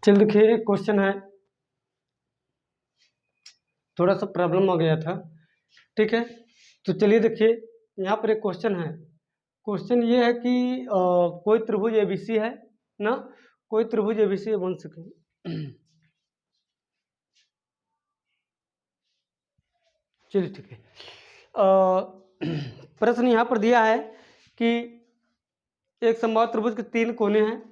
चल देखिए, क्वेश्चन है, थोड़ा सा प्रॉब्लम आ गया था। ठीक है, तो चलिए देखिए, यहाँ पर एक क्वेश्चन है। क्वेश्चन ये है कि कोई त्रिभुज एबीसी है ना, कोई त्रिभुज एबीसी बन सके। चलिए ठीक है, प्रश्न यहाँ पर दिया है कि एक समबाहु त्रिभुज के 3 कोने हैं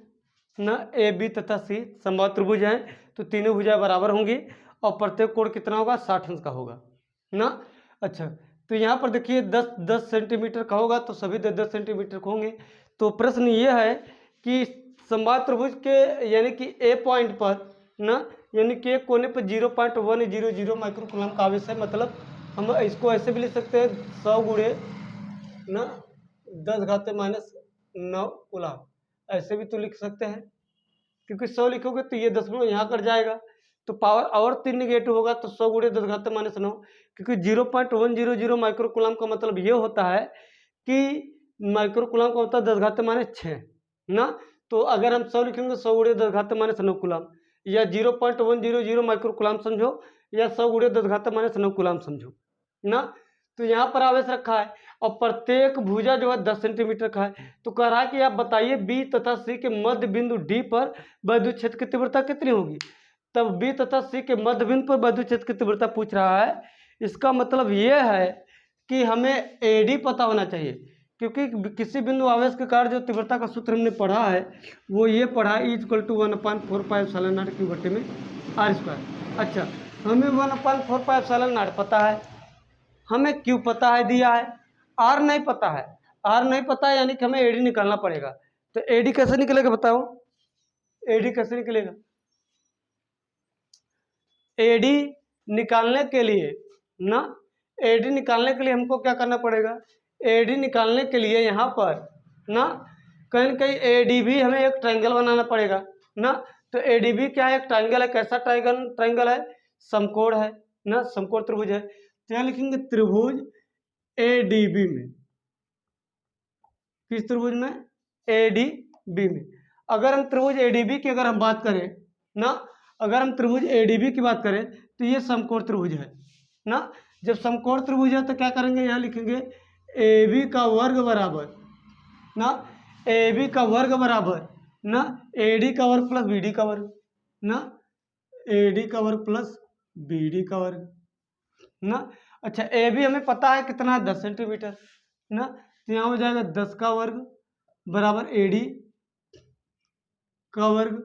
ना, ए बी तथा सी समबाहु त्रिभुज हैं, तो तीनों भुजाएं बराबर होंगी और प्रत्येक कोण कितना होगा, 60 अंश का होगा ना। अच्छा, तो यहाँ पर देखिए 10 सेंटीमीटर का होगा, तो सभी 10 सेंटीमीटर के होंगे। तो प्रश्न ये है कि समबाहु त्रिभुज के यानी कि ए पॉइंट पर ना, यानी कि एक कोने पर 0.100 माइक्रोकूलम का आवेश है। मतलब हम इसको ऐसे भी लिख सकते हैं, 100 गुणे ना 10⁻⁹ कूलम, ऐसे भी तो लिख सकते हैं, क्योंकि 100 लिखोगे तो ये दशमलव यहाँ कर जाएगा, तो पावर और 3 निगेटिव होगा, तो 100 गुणे 10⁻⁹, क्योंकि 0.100 माइक्रोकूलम का मतलब ये होता है कि माइक्रोकूलम का होता है 10⁻⁶ ना। तो अगर हम 100 लिखेंगे 100 गुणे 10⁻⁹ कूलम, या 0.100 माइक्रोकूलम समझो, या 100 गुणे 10⁻⁹ कूलम समझो ना। तो यहाँ पर आवेश रखा है और प्रत्येक भुजा जो है 10 सेंटीमीटर का है। तो कह रहा है कि आप बताइए बी तथा सी के मध्य बिंदु डी पर वैद्युत क्षेत्र की तीव्रता कितनी होगी। तब बी तथा सी के मध्य बिंदु पर वैद्युत क्षेत्र की तीव्रता पूछ रहा है। इसका मतलब ये है कि हमें एडी पता होना चाहिए, क्योंकि किसी बिंदु आवेश के कारण जो तीव्रता का सूत्र हमने पढ़ा है वो ये पढ़ा है, E=1/4πε0 Q में r²। अच्छा, हमें 1/4πε0 पता है, हमें Q पता है, दिया है, R नहीं पता है। R नहीं पता है यानी कि हमें एडी निकालना पड़ेगा। तो एडी कैसे निकलेगा बताओ, एडी कैसे निकलेगा। एडी निकालने के लिए ना, एडी निकालने के लिए हमको क्या करना पड़ेगा, एडी निकालने के लिए यहाँ पर ना कहीं न कहीं एडीबी हमें एक ट्रायंगल बनाना पड़ेगा ना। तो एडीबी क्या है, एक ट्रायंगल है। कैसा ट्रायंगल है, समकोण है ना, समकोण त्रिभुज है। तो यहाँ लिखेंगे त्रिभुज एडीबी में, किस त्रिभुज में, एडीबी में। अगर हम त्रिभुज एडीबी की अगर हम बात करें ना, अगर हम त्रिभुज एडीबी की बात करें तो ये समकोण त्रिभुज है ना। जब समकोण त्रिभुज है तो क्या करेंगे, यहाँ लिखेंगे ए बी का वर्ग बराबर ना, ए बी का वर्ग बराबर ना ए डी का वर्ग प्लस बी डी का वर्ग ना, ए डी का वर्ग प्लस बी डी का वर्ग ना। अच्छा, ए बी हमें पता है कितना है, 10 सेंटीमीटर ना। तो यहाँ हो जाएगा 10 का वर्ग बराबर ए डी का वर्ग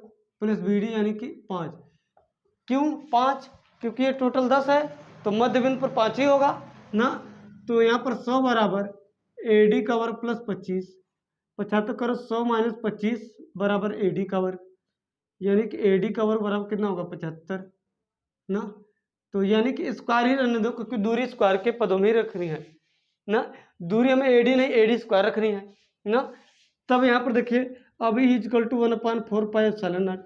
प्लस बी डी यानी कि 5। क्यों 5, क्योंकि ये टोटल 10 है, तो मध्य बिंदु पर 5 ही होगा ना। तो यहाँ पर 100 बराबर ए डी का वर्ग प्लस 25, 75 करो 100 माइनस 25 बराबर ए डी का वर्ग, यानी कि ए डी का वर्ग बराबर कितना होगा, 75 ना। तो यानी कि स्क्वायर ही रहने दो, क्योंकि दूरी स्क्वायर के पदों में ही रखनी है ना। दूरी हमें एडी नहीं, एडी स्क्वायर रखनी है ना। तब यहाँ पर देखिए अभी (1/4πε0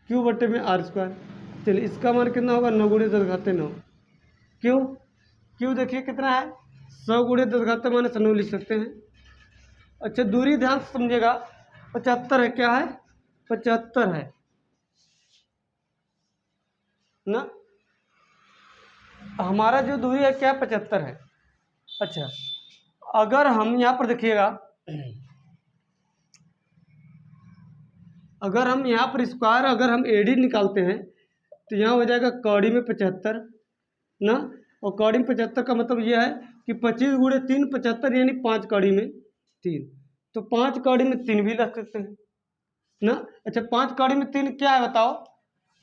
Q बटे में r²। चलिए इसका मान कितना होगा, 9 गुणे 10⁻⁹। क्यों, क्यों देखिए कितना है, 100 गुणे 10⁻⁹ लिख सकते हैं। अच्छा, दूरी ध्यान से समझिएगा, 75 है, क्या है, 75 है ना। हमारा जो दूरी है क्या, 75 है। अच्छा, अगर हम यहाँ पर देखिएगा, अगर हम यहाँ पर स्क्वायर अगर हम एडी निकालते हैं तो यहाँ हो जाएगा कौड़ी में 75 ना। और कौड़ी में 75 का मतलब ये है कि 25 गुणे 3 75, यानी 5 कौड़ी में 3, तो 5 कौड़ी में 3 भी रख सकते हैं ना। अच्छा, 5 कौड़ी में 3 क्या है बताओ।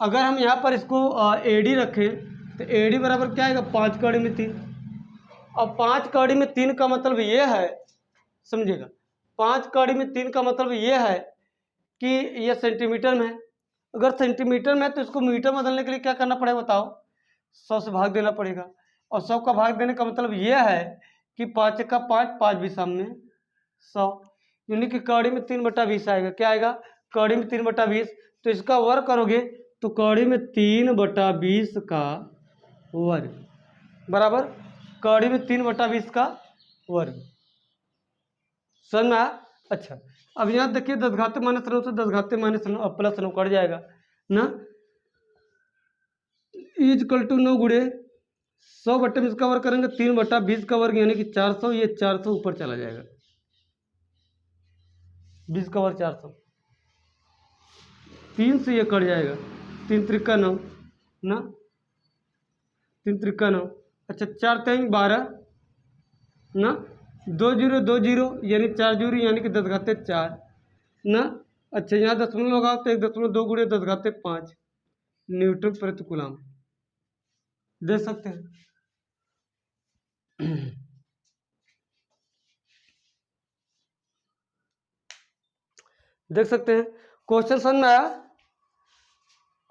अगर हम यहाँ पर इसको एडी रखें तो एडी बराबर क्या आएगा, 5 कौड़ी में 3। अब 5 कौड़ी में 3 का मतलब ये है, समझिएगा, 5 कौड़ी में 3 का मतलब ये है कि ये सेंटीमीटर में है। अगर सेंटीमीटर में है तो इसको मीटर बदलने के लिए क्या करना पड़ेगा बताओ, 100 से भाग देना पड़ेगा। और 100 का भाग देने का मतलब ये है कि 5 का 5, 5 भी सामने 100, यानी कि कौड़ी में 3/20 आएगा। क्या आएगा, कौड़ी में 3/20। तो इसका वर्ग करोगे तो कौड़ी में 3/20 का वर्ग बराबर कौड़ी में 3/20 का वर्ग। समझ में आया, अच्छा, अब यहाँ देखिए 10 घाते माइनस 9 से 10 घाते माइनस 9 प्लस 9 कट जाएगा ना, इज इक्वल टू 9 गुड़े 100 बट्टे में इसका वर्ग करेंगे 3/20 का वर्ग यानी कि 400, ये 400 ऊपर चला जाएगा, 20 का वर्ग 400, 3 से ये कट जाएगा, 3 त्रिका 9 ना, 3 त्रिका 9, अच्छा 4 3 12 ना, 2 0 2 0 यानी 4 जीरो यानी कि 10 घाते 4 ना, अच्छा यहाँ दशमलव लगा तो 1.2 गुणे 10 घाते 5 न्यूटन प्रति कूलम दे सकते हैं। देख सकते हैं, क्वेश्चन समझ में आया,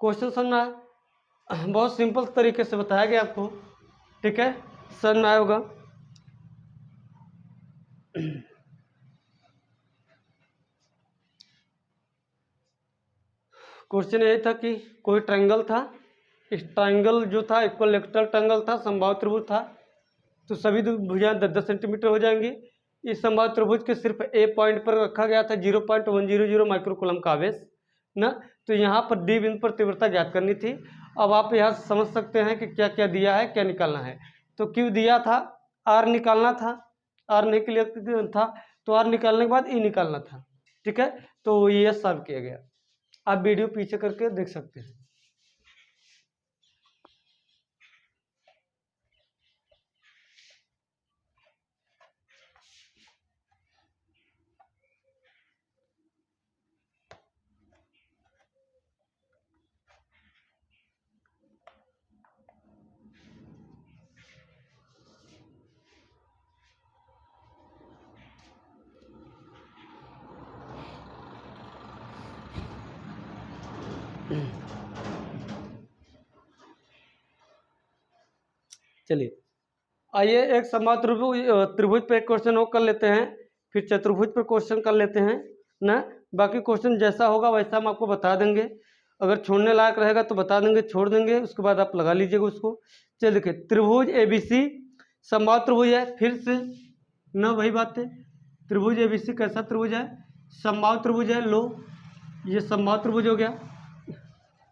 क्वेश्चन समझ में आया, बहुत सिंपल तरीके से बताया गया आपको, ठीक है, समझ में आया होगा। क्वेश्चन ये था कि कोई ट्रायंगल था, इस ट्रायंगल जो था इक्विलैटरल ट्रायंगल था, समबाहु त्रिभुज था, तो सभी भुजाएं 10-10 सेंटीमीटर हो जाएंगी। इस समबाहु त्रिभुज के सिर्फ ए पॉइंट पर रखा गया था 0.100 माइक्रो कूलम का आवेश ना, तो यहाँ पर डी बिंदु पर तीव्रता ज्ञात करनी थी। अब आप यहाँ समझ सकते हैं कि क्या क्या दिया है, क्या निकालना है। तो क्यू दिया था, आर निकालना था, आर नहीं क्लियर था तो आर निकालने के बाद ई निकालना था, ठीक है, तो ये सॉल्व किया गया। आप वीडियो पीछे करके देख सकते हैं। चलिए आइए एक समबाहु त्रिभुज पे एक क्वेश्चन और कर लेते हैं, फिर चतुर्भुज पर क्वेश्चन कर लेते हैं ना। बाकी क्वेश्चन जैसा होगा वैसा हम आपको बता देंगे, अगर छोड़ने लायक रहेगा तो बता देंगे, छोड़ देंगे उसके बाद आप लगा लीजिएगा उसको। चलिए देखिए, त्रिभुज ABC समबाहु त्रिभुज है, फिर से ना वही बात है, त्रिभुज ABC कैसा त्रिभुज है, समबाहु त्रिभुज है, लो ये समबाहु त्रिभुज हो गया,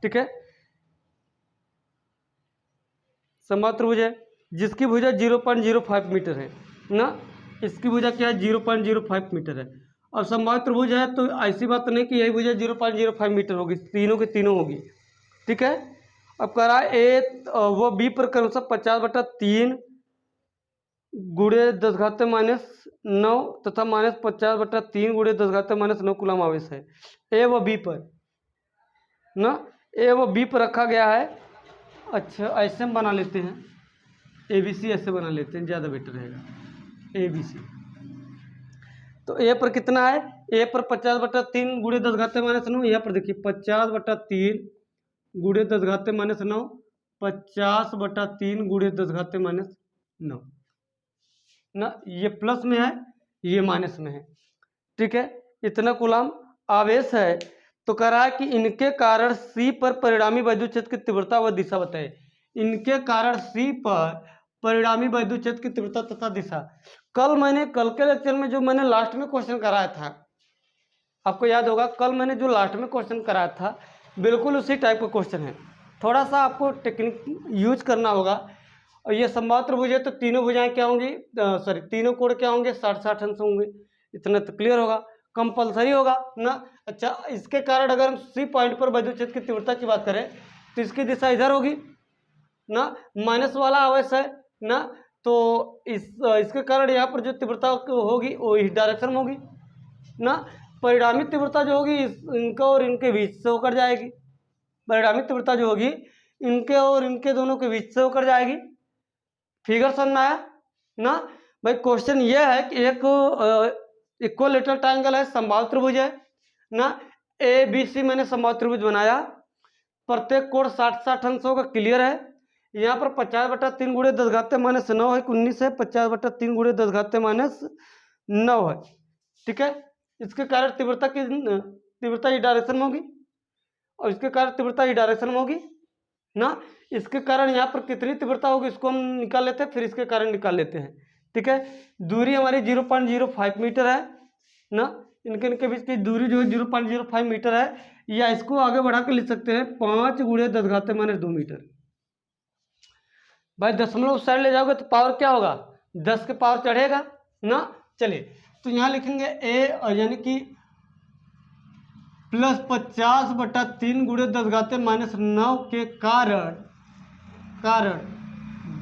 ठीक है, समबाहु त्रिभुज है जिसकी भुजा 0.05 मीटर है ना, इसकी भुजा क्या है 0.05 मीटर है। और समबाहु त्रिभुज है तो ऐसी बात नहीं कि यही भुजा 0.05 मीटर होगी, तीनों की तीनों होगी, ठीक है। अब कह रहा है ए वो बी पर क्रमशः 50/3 गुणे 10 घाते -9 तथा -50/3 गुणे 10 घाते -9 कूलम आवेश है ए व बी पर ना, ए व बी पर रखा गया है। अच्छा ऐसे हम बना लेते हैं, ABC ऐसे बना लेते हैं, ज़्यादा बेटर रहेगा ABC। तो ए पर कितना है, ए पर 50/3 गुणे 10 घाते -9, यहाँ पर देखिए 50/3 गुणे 10 घाते -9, 50/3 गुणे 10 घाते -9 ना, ये प्लस में है ये माइनस में है, ठीक है, इतना कूलम आवेश है। तो कह रहा है कि इनके कारण C पर परिणामी वैद्युत क्षेत्र की तीव्रता व दिशा बताए, इनके कारण C पर परिणामी वैद्युत क्षेत्र की तीव्रता तथा दिशा। कल के लेक्चर में जो मैंने लास्ट में क्वेश्चन कराया था, आपको याद होगा, कल मैंने जो लास्ट में क्वेश्चन कराया था बिल्कुल उसी टाइप का क्वेश्चन है, थोड़ा सा आपको टेक्निक यूज करना होगा। और ये समबाहु त्रिभुज है तो तीनों भुजाएं क्या होंगी, सॉरी तीनों कोण क्या होंगे 60-60 अंश होंगे, इतना तो क्लियर होगा, कंपलसरी होगा ना। अच्छा इसके कारण अगर हम C पॉइंट पर वैद्युत क्षेत्र की तीव्रता की बात करें तो इसकी दिशा इधर होगी ना, माइनस वाला आवेश है ना, तो इसके कारण यहाँ पर जो तीव्रता होगी वो इस डायरेक्शन में होगी ना। परिणामी तीव्रता जो होगी इनका और इनके बीच से होकर जाएगी, परिणामी तीव्रता जो होगी इनके और इनके दोनों के बीच से होकर जाएगी। फिगर समझ में आया ना भाई। क्वेश्चन ये है कि एक इक्विलैटरल ट्रायंगल है, समबाहु त्रिभुज है ना, ABC मैंने समबाहु त्रिभुज बनाया, प्रत्येक कोण 60-60 अंश होगा, क्लियर है। यहाँ पर 50/3 गुणे 10 घाते -9 है, 19 है, 50/3 गुणे 10 घाते -9 है, ठीक है। इसके कारण तीव्रता इस डायरेक्शन में होगी और इसके कारण तीव्रता इस डायरेक्शन में होगी ना। इसके कारण यहाँ पर कितनी तीव्रता होगी इसको हम निकाल लेते हैं, फिर इसके कारण निकाल लेते हैं, ठीक है। दूरी हमारी 0.05 मीटर है ना, इनके बीच की दूरी जो है 0.05 मीटर है, या इसको आगे बढ़ा के लिख सकते हैं 5 × 10⁻² मीटर। भाई दशमलव उस साइड ले जाओगे तो पावर क्या होगा, 10 के पावर चढ़ेगा ना। चलिए तो यहाँ लिखेंगे ए यानी कि +50/3 × 10⁻⁹ के कारण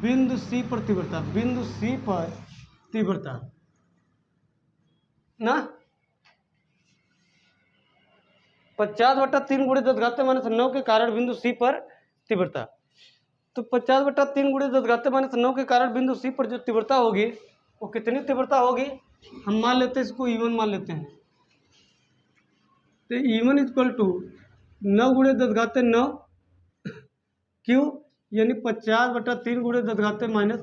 बिंदु सी पर तीव्रता, बिंदु सी पर तीव्रता ना 50/3 × 10⁻⁹ के कारण बिंदु सी पर तीव्रता। तो 50/3 × 10⁻⁹ के कारण बिंदु सी पर जो तीव्रता होगी वो कितनी तीव्रता होगी, हम मान लेते हैं इसको E1 मान लेते हैं। तो E1 = 9 × 10⁹ क्यों, यानी 50/3 × 10⁻⁹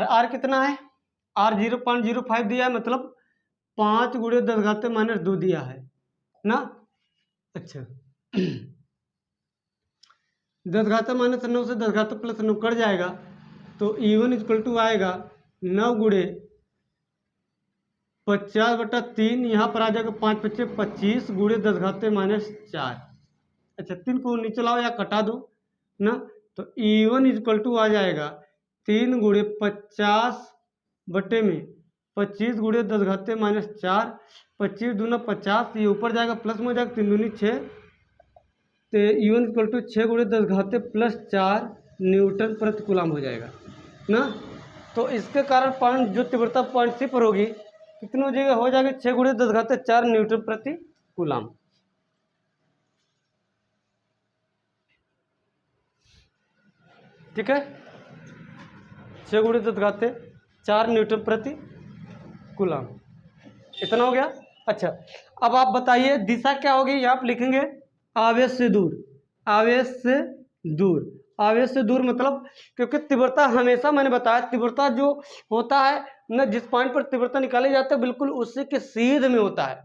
आर कितना है, आर 0.05 दिया है, मतलब 5 × 10⁻² दिया है ना। अच्छा 10⁻⁹ से 10⁻+9 कट जाएगा, तो E1 = आएगा 9 × 50/3, यहाँ पर आ जाएगा 5 × 5 = 25 × 10⁻⁴। अच्छा 3 को नीचे लाओ या कटा दो ना, तो E1 = आ जाएगा 3 × 50/में 25 × 10⁻⁴, 25 दूना 50, ये ऊपर जाएगा प्लस में हो जाएगा, 3 दूनी 6, तो E1 = 6 × 10⁻+4 न्यूटन प्रति कूलम हो जाएगा ना। तो इसके कारण पॉइंट जो तीव्रता पॉइंट सी पर होगी कितनी हो जाएगी, हो जाएगी 6 × 10⁻⁴ न्यूटन प्रति कूलम। ठीक है, 6 × 10⁻⁴ न्यूटन प्रति कूलम, इतना हो गया। अच्छा अब आप बताइए दिशा क्या होगी, यहाँ आप लिखेंगे आवेश से दूर, आवेश से दूर, आवेश से दूर मतलब, क्योंकि तीव्रता हमेशा मैंने बताया तीव्रता जो होता है ना, जिस पॉइंट पर तीव्रता निकाली जाती है बिल्कुल उसी के सीध में होता है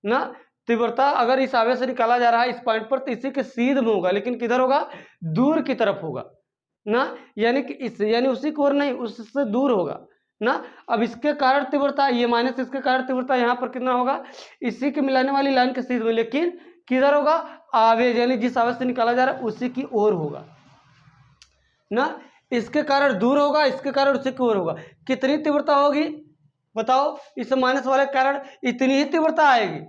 ना। तीव्रता अगर इस आवेश से निकाला जा रहा है इस पॉइंट पर तो इसी के सीध में होगा, लेकिन किधर होगा, दूर की तरफ होगा ना, यानी कि इस यानी उसी की ओर नहीं, उससे दूर होगा ना। अब इसके कारण तीव्रता ये माइनस, इसके कारण तीव्रता यहाँ पर कितना होगा, इसी के मिलाने वाली लाइन के सीध में, लेकिन किधर होगा, आवेश यानी जिस आवेश से निकाला जा रहा है उसी की ओर होगा ना। इसके कारण दूर होगा, इसके कारण उसी की ओर होगा। कितनी तीव्रता होगी बताओ, इस माइनस वाले के कारण इतनी ही तीव्रता आएगी,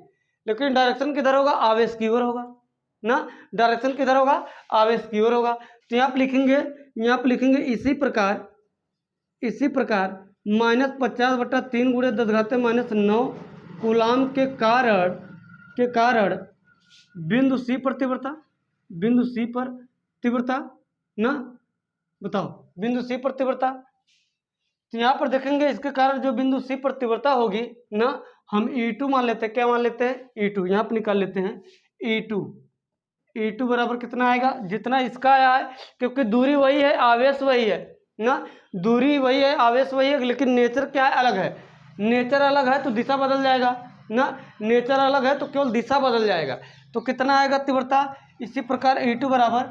लेकिन डायरेक्शन किधर होगा, आवेश की ओर होगा ना। डायरेक्शन किधर होगा, आवेश की ओर होगा। तो यहाँ पे लिखेंगे इसी प्रकार -50/3 × 10⁻⁹ कूलम के कारण बिंदु सी पर तीव्रता ना, बताओ बिंदु सी पर तीव्रता। तो यहाँ पर देखेंगे इसके कारण जो बिंदु सी पर तीव्रता होगी ना, हम E2 मान लेते हैं, क्या मान लेते हैं, E2 यहाँ पर निकाल लेते हैं। E2 बराबर कितना आएगा, जितना इसका आया है, क्योंकि दूरी वही है, आवेश वही है ना, दूरी वही है, आवेश वही है, लेकिन नेचर क्या है, अलग है। नेचर अलग है तो दिशा बदल जाएगा ना, नेचर अलग है तो केवल दिशा बदल जाएगा। तो कितना आएगा तीव्रता, इसी प्रकार E2 बराबर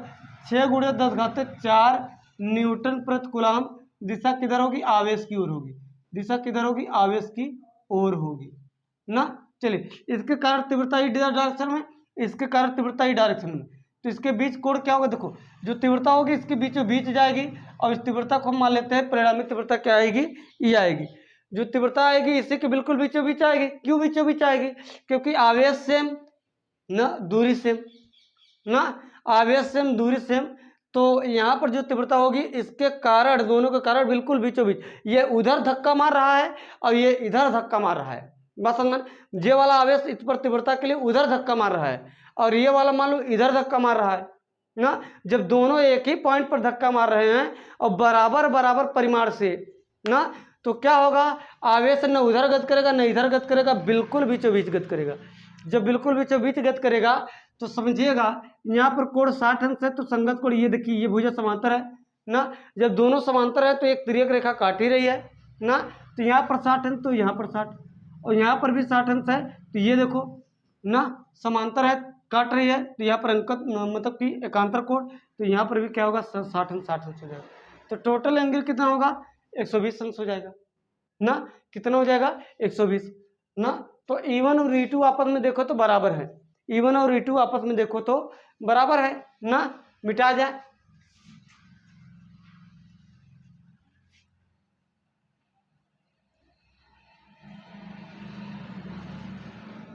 6 × 10⁻⁴ न्यूटन प्रति कूलम। दिशा किधर होगी, आवेश की ओर होगी, दिशा किधर होगी, आवेश की ओर होगी ना। चलिए इसके कारण तीव्रता ही डायरेक्शन में, इसके कारण तीव्रता ही डायरेक्शन में, तो इसके बीच कोण क्या होगा, देखो जो तीव्रता होगी इसके बीचों बीच जाएगी, और इस तीव्रता को हम मान लेते हैं परिणामी तीव्रता क्या आएगी, ये आएगी। जो तीव्रता आएगी इसी के बिल्कुल बीचों बीच आएगी। क्यों बीचों बीच आएगी, क्योंकि आवेश सेम ना, दूरी सेम ना, आवेश सेम दूरी सेम, तो यहाँ पर जो तीव्रता होगी इसके कारण, दोनों के कारण बिल्कुल बीचों बीच, ये उधर धक्का मार रहा है और ये इधर धक्का मार रहा है। बस समझ, ये वाला आवेश इस पर तीव्रता के लिए उधर धक्का मार रहा है और ये वाला मान लो इधर धक्का मार रहा है ना। जब दोनों एक ही पॉइंट पर धक्का मार रहे हैं और बराबर परिमाण से ना, तो क्या होगा, आवेश न उधर गति करेगा न इधर गति करेगा, बिल्कुल बीचों बीच गति करेगा। जब बिल्कुल बीचों बीच गति करेगा तो समझिएगा यहाँ पर कोण 60 अंश है, तो संगत कोण ये देखिए, ये भुजा समांतर है ना। जब दोनों समांतर है तो एक तिर्यक रेखा काट ही रही है ना, तो यहाँ पर 60 अंश तो यहाँ पर 60, और यहाँ पर भी 60 अंश है, तो ये देखो ना समांतर है, काट रही है, तो यहाँ पर अंक मतलब कि एकांतर कोण, तो यहाँ पर भी क्या होगा, 60 अंश हो जाएगा। तो टोटल एंगल कितना होगा, 120 अंश हो जाएगा ना। कितना हो जाएगा 120 ना। तो E1 और E2 आपस में देखो तो बराबर है, E1 और E2 आपस में देखो तो बराबर है ना, मिटा जाए।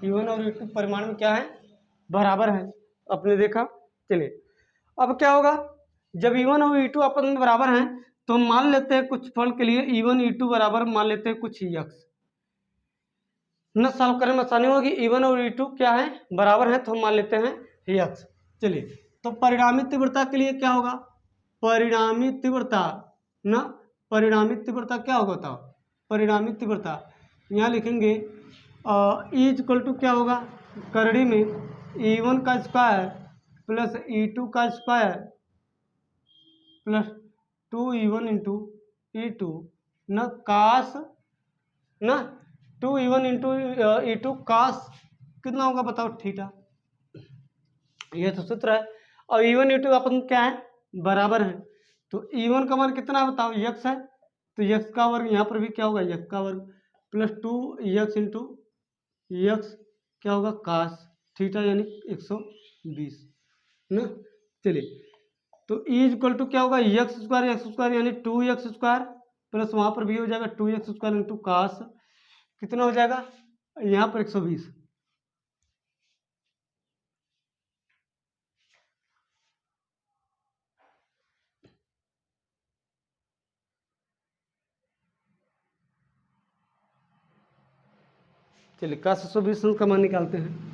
E1 और E2 परिमाण में क्या है, बराबर है, आपने देखा। चलिए अब क्या होगा, जब E1 और E2 आपस में बराबर हैं तो हम मान लेते हैं कुछ फल के लिए E1 E2 बराबर मान लेते हैं कुछ x न, सॉल्व करने में आसानी होगी। E1 और E2 क्या है, बराबर है, तो हम मान लेते हैं x। चलिए तो परिणामी तीव्रता के लिए क्या होगा, परिणामी तीव्रता ना, परिणामी तीव्रता क्या होगा बताओ, परिणामी तीव्रता यहाँ लिखेंगे E इक्वल टू क्या होगा, करड़ी में E1 का स्क्वायर प्लस E2 का square plus 2E1 into E2 न कास ना, 2E1 इंटू E2 कास कितना होगा बताओ, थीटा। ये तो सूत्र है। और E1 E2 अपन क्या है, बराबर है। तो E1 का मान कितना है बताओ, x है, तो x का वर्ग यहाँ पर भी क्या होगा, x का वर्ग प्लस 2x इंटू x क्या होगा कास थीटा यानी 120 ना। चलिए तो E इक्वल टू क्या होगा, एक्स स्क्वायर यानी 2x स्क्वायर प्लस वहाँ पर भी हो जाएगा 2x स्क्वायर इंटू कास कितना हो जाएगा यहाँ पर 120। चलिए कास 120 का मान निकालते हैं।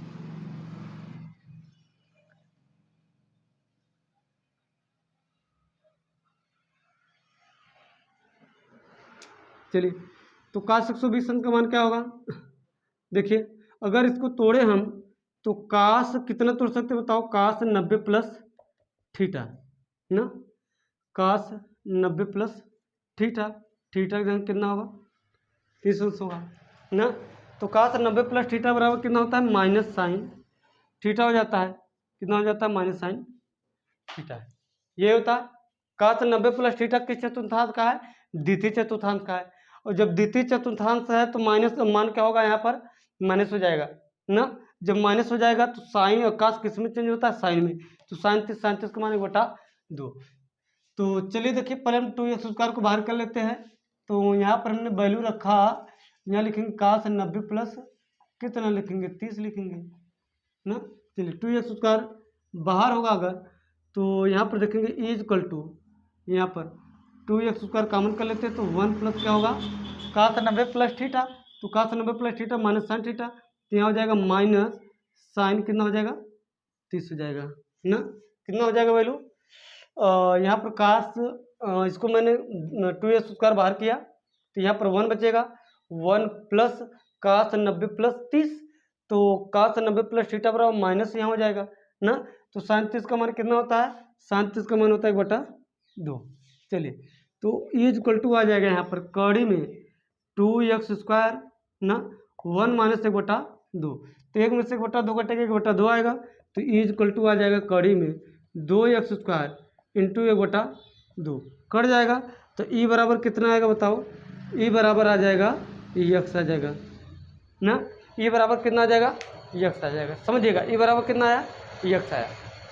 चलिए तो कास 120 का मान क्या होगा, देखिए अगर इसको तोड़े हम तो कास कितना तोड़ सकते बताओ, कास 90 प्लस थीटा ना, कास 90 प्लस थीटा, थीटा का कितना होगा 30 होगा ना। तो कास 90 प्लस थीटा बराबर कितना होता है, माइनस साइन थीटा हो जाता है, कितना हो जाता है माइनस साइन थीटा है। ये होता है कास 90 प्लस थीटा किस चतुर्थांश का है, द्वितीय चतुर्थांश का है। और जब द्वितीय चतुर्थांश है तो माइनस मान क्या होगा यहाँ पर, माइनस हो जाएगा ना। जब माइनस हो जाएगा तो साइन और कास किस में चेंज होता है, साइन में। तो साइन 30 का मान 1/2। तो चलिए देखिए पहले हम 2x स्क्वायर को बाहर कर लेते हैं। तो यहाँ पर हमने वैल्यू रखा, यहाँ लिखेंगे कास 90 प्लस कितना लिखेंगे 30 लिखेंगे ना। चलिए 2x स्क्वायर बाहर होगा अगर, तो यहाँ पर देखेंगे E इक्वल टू यहाँ पर 2x स्क्वायर कॉमन कर लेते हैं तो 1 प्लस क्या होगा कास 90 प्लस थीटा, तो कास 90 plus theta minus sine theta, तो यहाँ हो जाएगा माइनस साइन कितना हो जाएगा 30 हो जाएगा ना। कितना हो जाएगा वैल्यू, यहाँ पर कास इसको मैंने 2x स्क्वायर बाहर किया तो यहाँ पर 1 बचेगा, 1 प्लस कास 90 प्लस 30, तो कास 90 प्लस थीटा बराबर माइनस यहाँ हो जाएगा ना। तो साइन 30 का मान कितना होता है, साइन 30 का मान होता है 1/2। चलिए तो E इक्वल टू आ जाएगा यहाँ पर कड़ी में 2x स्क्वायर ना 1 माइनस 1/2, तो 1 में से 1/2 कटेगा 1/2 आएगा, तो E इक्वल टू आ जाएगा कड़ी में 2x स्क्वायर इंटू 1/2 कट जाएगा। तो E बराबर कितना आएगा बताओ, E बराबर आ जाएगा x आ जाएगा ना। E बराबर कितना आ जाएगा, x आ जाएगा, समझिएगा E बराबर कितना आया, x आया।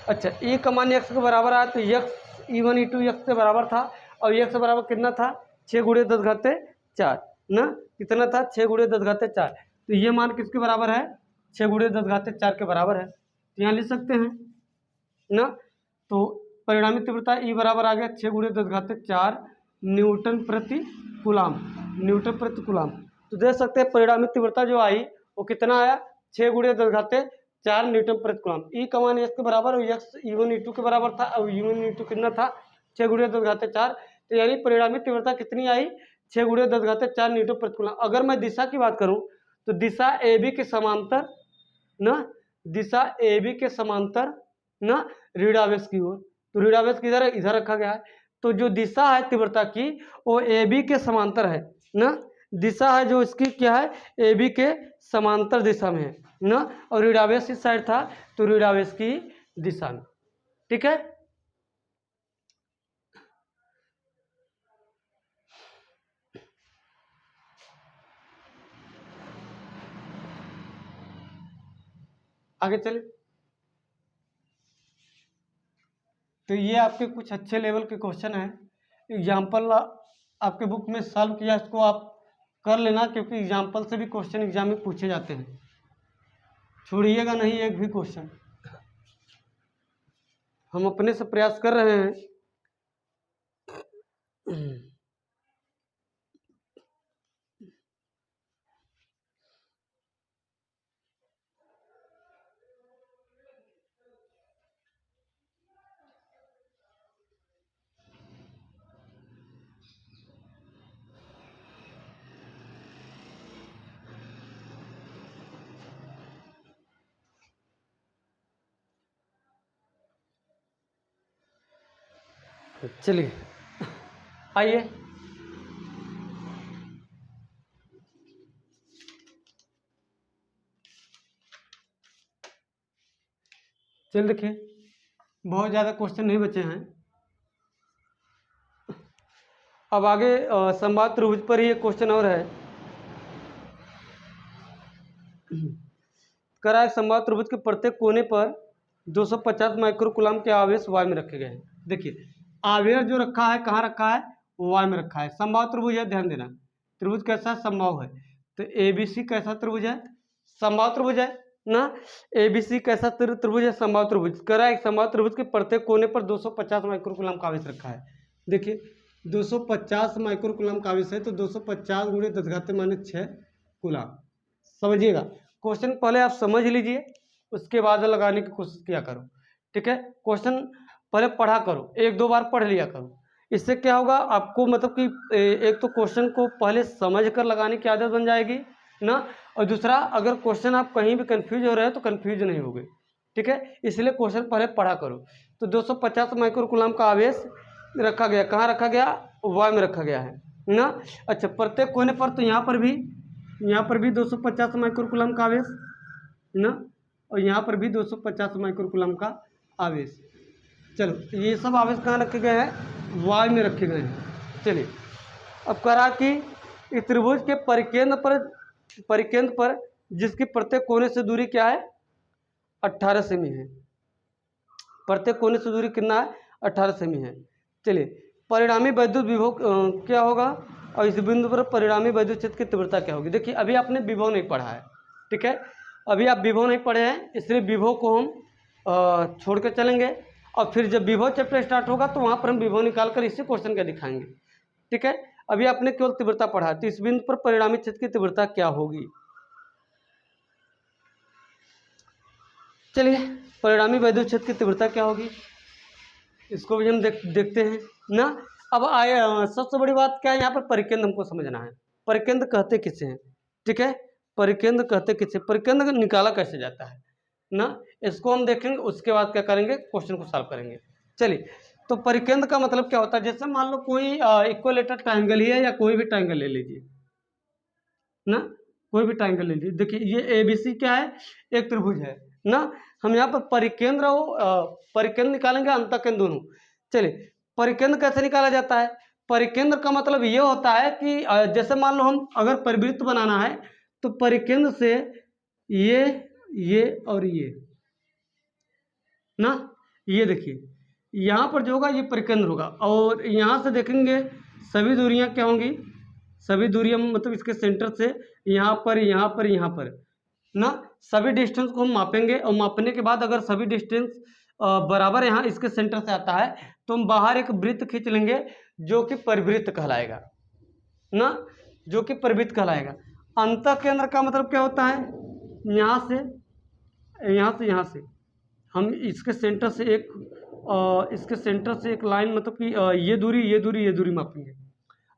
अच्छा E का मान x के बराबर आया तो x E1 E2 x के बराबर था, और x बराबर कितना था 6 × 10⁻4 ना, कितना था 6 × 10⁻4, तो ये मान किसके बराबर है 6 × 10⁻4 के बराबर है, तो यहाँ लिख सकते हैं ना। तो परिणामी तीव्रता E बराबर आ गया 6 × 10⁻4 न्यूटन प्रति कूलाम, न्यूटन प्रति कूलाम। तो देख सकते हैं परिणामी तीव्रता जो आई वो कितना आया 6 × 10⁻4 न्यूटन प्रति कूलाम। ई का मान x के बराबर और x E1 E2 के बराबर था, और E1 E2 कितना था 6 × 10⁻4, तो यानी परिणामी तीव्रता कितनी आई 6 × 10⁻4 न्यूटन प्रति कूलाम। अगर मैं दिशा की बात करूं तो दिशा AB के समांतर ना, दिशा AB के समांतर ना ऋणावेश की ओर, तो ऋणावेश किधर है, इधर रखा गया है। तो जो दिशा है तीव्रता की वो AB के समांतर है ना, दिशा है जो इसकी क्या है AB के समांतर दिशा में है ना, और ऋणावेश इस साइड था तो ऋणावेश की दिशा में, ठीक है। आगे चले। तो ये आपके कुछ अच्छे लेवल के क्वेश्चन हैं, एग्जाम्पल आपके बुक में सॉल्व किया, इसको आप कर लेना, क्योंकि एग्जाम्पल से भी क्वेश्चन एग्जाम में पूछे जाते हैं, छोड़िएगा नहीं एक भी क्वेश्चन। हम अपने से प्रयास कर रहे हैं। चलिए आइए, चल देखिए, बहुत ज़्यादा क्वेश्चन नहीं बचे हैं। अब आगे संवाद त्रिभुज पर ही एक क्वेश्चन और है। करा संवाद त्रिभुज के प्रत्येक कोने पर 250 माइक्रोकुलाम के आवेश वाय में रखे गए हैं। देखिए आवेश जो रखा है कहाँ रखा है, वाय में रखा है। समबाहु त्रिभुज है, ध्यान देना। त्रिभुज कैसा समबाहु है, तो ABC कैसा त्रिभुज है, समबाहु त्रिभुज है ना। ABC कैसा त्रिभुज है, समबाहु त्रिभुज। करा एक समबाहु त्रिभुज के प्रत्येक कोने पर 250 माइक्रोकुलाम का आवेश रखा है। देखिए 250 माइक्रोकुलाम का आवेश है, तो 250 गुणे 10⁻6 कुलाम। समझिएगा, क्वेश्चन पहले आप समझ लीजिए, उसके बाद लगाने की कोशिश किया करो, ठीक है। क्वेश्चन पहले पढ़ा करो, एक दो बार पढ़ लिया करो। इससे क्या होगा आपको, मतलब कि एक तो क्वेश्चन को पहले समझ कर लगाने की आदत बन जाएगी ना, और दूसरा अगर क्वेश्चन आप कहीं भी कंफ्यूज हो रहे हैं तो कंफ्यूज नहीं होगे, ठीक है। इसलिए क्वेश्चन पहले पढ़ा करो। तो 250 माइक्रोकुलाम का आवेश रखा गया, कहाँ रखा गया, वाय में रखा गया है ना। अच्छा, प्रत्येक कोने पर, तो यहाँ पर भी 250 माइक्रोकुलाम का आवेश ना, और यहाँ पर भी 250 माइक्रोकुलाम का आवेश। चलो ये सब आवेश कहाँ रखे गए हैं, वाय में रखे गए हैं। चलिए अब करा कि इस त्रिभुज के परिकेंद्र पर जिसकी प्रत्येक कोने से दूरी क्या है, 18 सेमी है। प्रत्येक कोने से दूरी कितना है, 18 सेमी है। चलिए परिणामी वैद्युत विभव क्या होगा, और इस बिंदु पर परिणामी वैद्युत क्षेत्र की तीव्रता क्या होगी। देखिए अभी आपने विभव नहीं पढ़ा है, ठीक है। अभी आप विभव नहीं पढ़े हैं, इसलिए विभव को हम छोड़ के चलेंगे, और फिर जब विभव चैप्टर स्टार्ट होगा तो वहाँ पर हम विभव निकाल कर इसी क्वेश्चन का दिखाएंगे, ठीक है। अभी आपने केवल तीव्रता पढ़ा, तो इस बिंदु पर परिणामी क्षेत्र की तीव्रता क्या होगी। चलिए परिणामी वैद्युत क्षेत्र की तीव्रता क्या होगी, इसको भी हम देखते हैं ना। अब आए सबसे बड़ी बात क्या है, यहाँ पर परिकेंद्र हमको समझना है। परिकेंद्र कहते किसे हैं, ठीक है। परिकेंद्र कहते किसे, परिकेंद्र निकाला कैसे जाता है ना, इसको हम देखेंगे। उसके बाद क्या करेंगे, क्वेश्चन को सॉल्व करेंगे। चलिए तो परिकेंद्र का मतलब क्या होता है, जैसे मान लो कोई इक्विलेटरल ट्रायंगल ही है, या कोई भी ट्रायंगल ले लीजिए ना, कोई भी ट्रायंगल ले लीजिए। देखिए ये ABC क्या है, एक त्रिभुज है ना। हम यहाँ पर परिकेंद्र और परिकेंद्र निकालेंगे, अंतःकेंद्र दोनों। चलिए परिकेंद्र कैसे निकाला जाता है, परिकेंद्र का मतलब ये होता है कि जैसे मान लो हम अगर परिवृत्त बनाना है, तो परिकेंद्र से ये और ये ना, ये देखिए यहाँ पर जो होगा ये परिकेंद्र होगा, और यहाँ से देखेंगे सभी दूरियाँ क्या होंगी, सभी दूरियाँ मतलब इसके सेंटर से यहाँ पर ना, सभी डिस्टेंस को हम मापेंगे, और मापने के बाद अगर सभी डिस्टेंस बराबर यहाँ इसके सेंटर से आता है, तो हम बाहर एक वृत्त खींच लेंगे जो कि परिवृत्त कहलाएगा ना, जो कि परिवृत्त कहलाएगा। अंतःकेंद्र का मतलब क्या होता है, यहाँ से हम इसके सेंटर से एक लाइन, मतलब कि ये दूरी मापेंगे,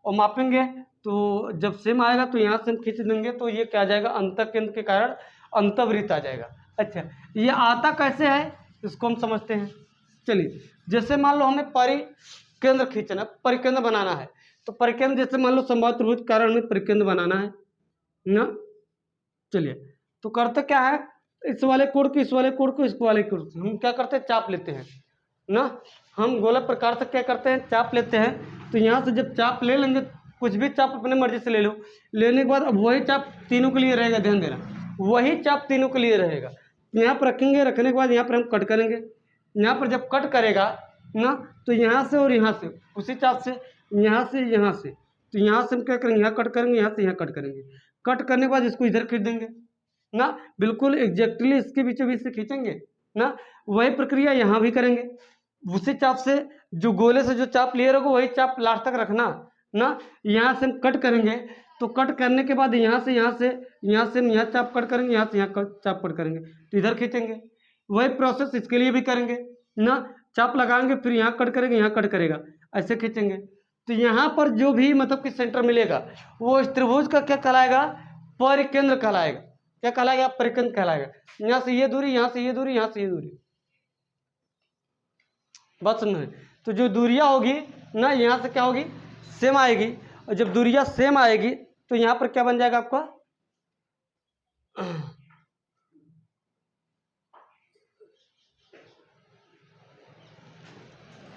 और मापेंगे तो जब सेम आएगा तो यहाँ से हम खींच देंगे, तो ये क्या आ जाएगा, अंतःकेंद्र के कारण अंतःवृत्त आ जाएगा। अच्छा ये आता कैसे है, इसको हम समझते हैं। चलिए जैसे मान लो हमें परिकेंद्र खींचना, परिकेंद्र बनाना है, तो परिकेंद्र जैसे मान लो समबाहु त्रिभुज के कारण हमें परिकेंद्र बनाना है ना। चलिए तो करते क्या है, इस वाले कोण को, इस वाले कोण को, इस वाले कोण को हम क्या करते हैं, चाप लेते हैं ना। हम गोलक प्रकार से क्या करते हैं, चाप लेते हैं। तो यहाँ से जब चाप ले लेंगे, कुछ भी चाप अपने मर्जी से ले लो, लेने के बाद अब वही चाप तीनों के लिए रहेगा, ध्यान देना, वही चाप तीनों के लिए रहेगा। यहाँ पर रखेंगे, रखने के बाद यहाँ पर हम कट करेंगे। यहाँ पर जब कट करेगा ना, तो यहाँ से और यहाँ से उसी चाप से यहाँ से यहाँ से, तो यहाँ से हम क्या करेंगे, यहाँ कट करेंगे, यहाँ से यहाँ कट करेंगे। कट करने के बाद इसको इधर खींच देंगे ना, बिल्कुल एग्जैक्टली इसके बीचों बीच से खींचेंगे ना। वही प्रक्रिया यहाँ भी करेंगे। उसी चाप से जो गोले से जो चाप लिए रहोगे वही चाप लास्ट तक रखना ना। यहाँ से हम कट करेंगे, तो कट करने के बाद यहाँ से हम यहाँ चाप कट करेंगे, यहाँ से यहाँ चाप कट करेंगे, तो इधर खींचेंगे। वही प्रोसेस इसके लिए भी करेंगे ना। चाप लगाएंगे, फिर यहाँ कट करेंगे, यहाँ कट करेगा, ऐसे खींचेंगे। तो यहाँ पर जो भी मतलब कि सेंटर मिलेगा वो इस त्रिभुज का क्या कहलाएगा, परिकेंद्र कहलाएगा। क्या कहलाएगा, परिकेंद्र कहलाएगा। यहाँ से ये दूरी, यहाँ से ये दूरी, यहाँ से ये दूरी, बात समझ में। तो जो दूरियां होगी ना, यहाँ से क्या होगी, सेम आएगी। और जब दूरियां सेम आएगी तो यहाँ पर क्या बन जाएगा आपका,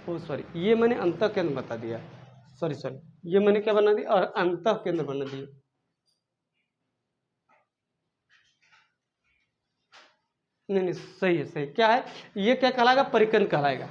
ओ सॉरी, ये मैंने अंतः केंद्र बता दिया, सॉरी ये मैंने क्या बना दिया, और अंतः केंद्र बना दिया। नहीं सही है, सही क्या है, ये क्या कहलाएगा, परिकेंद्र कहलाएगा।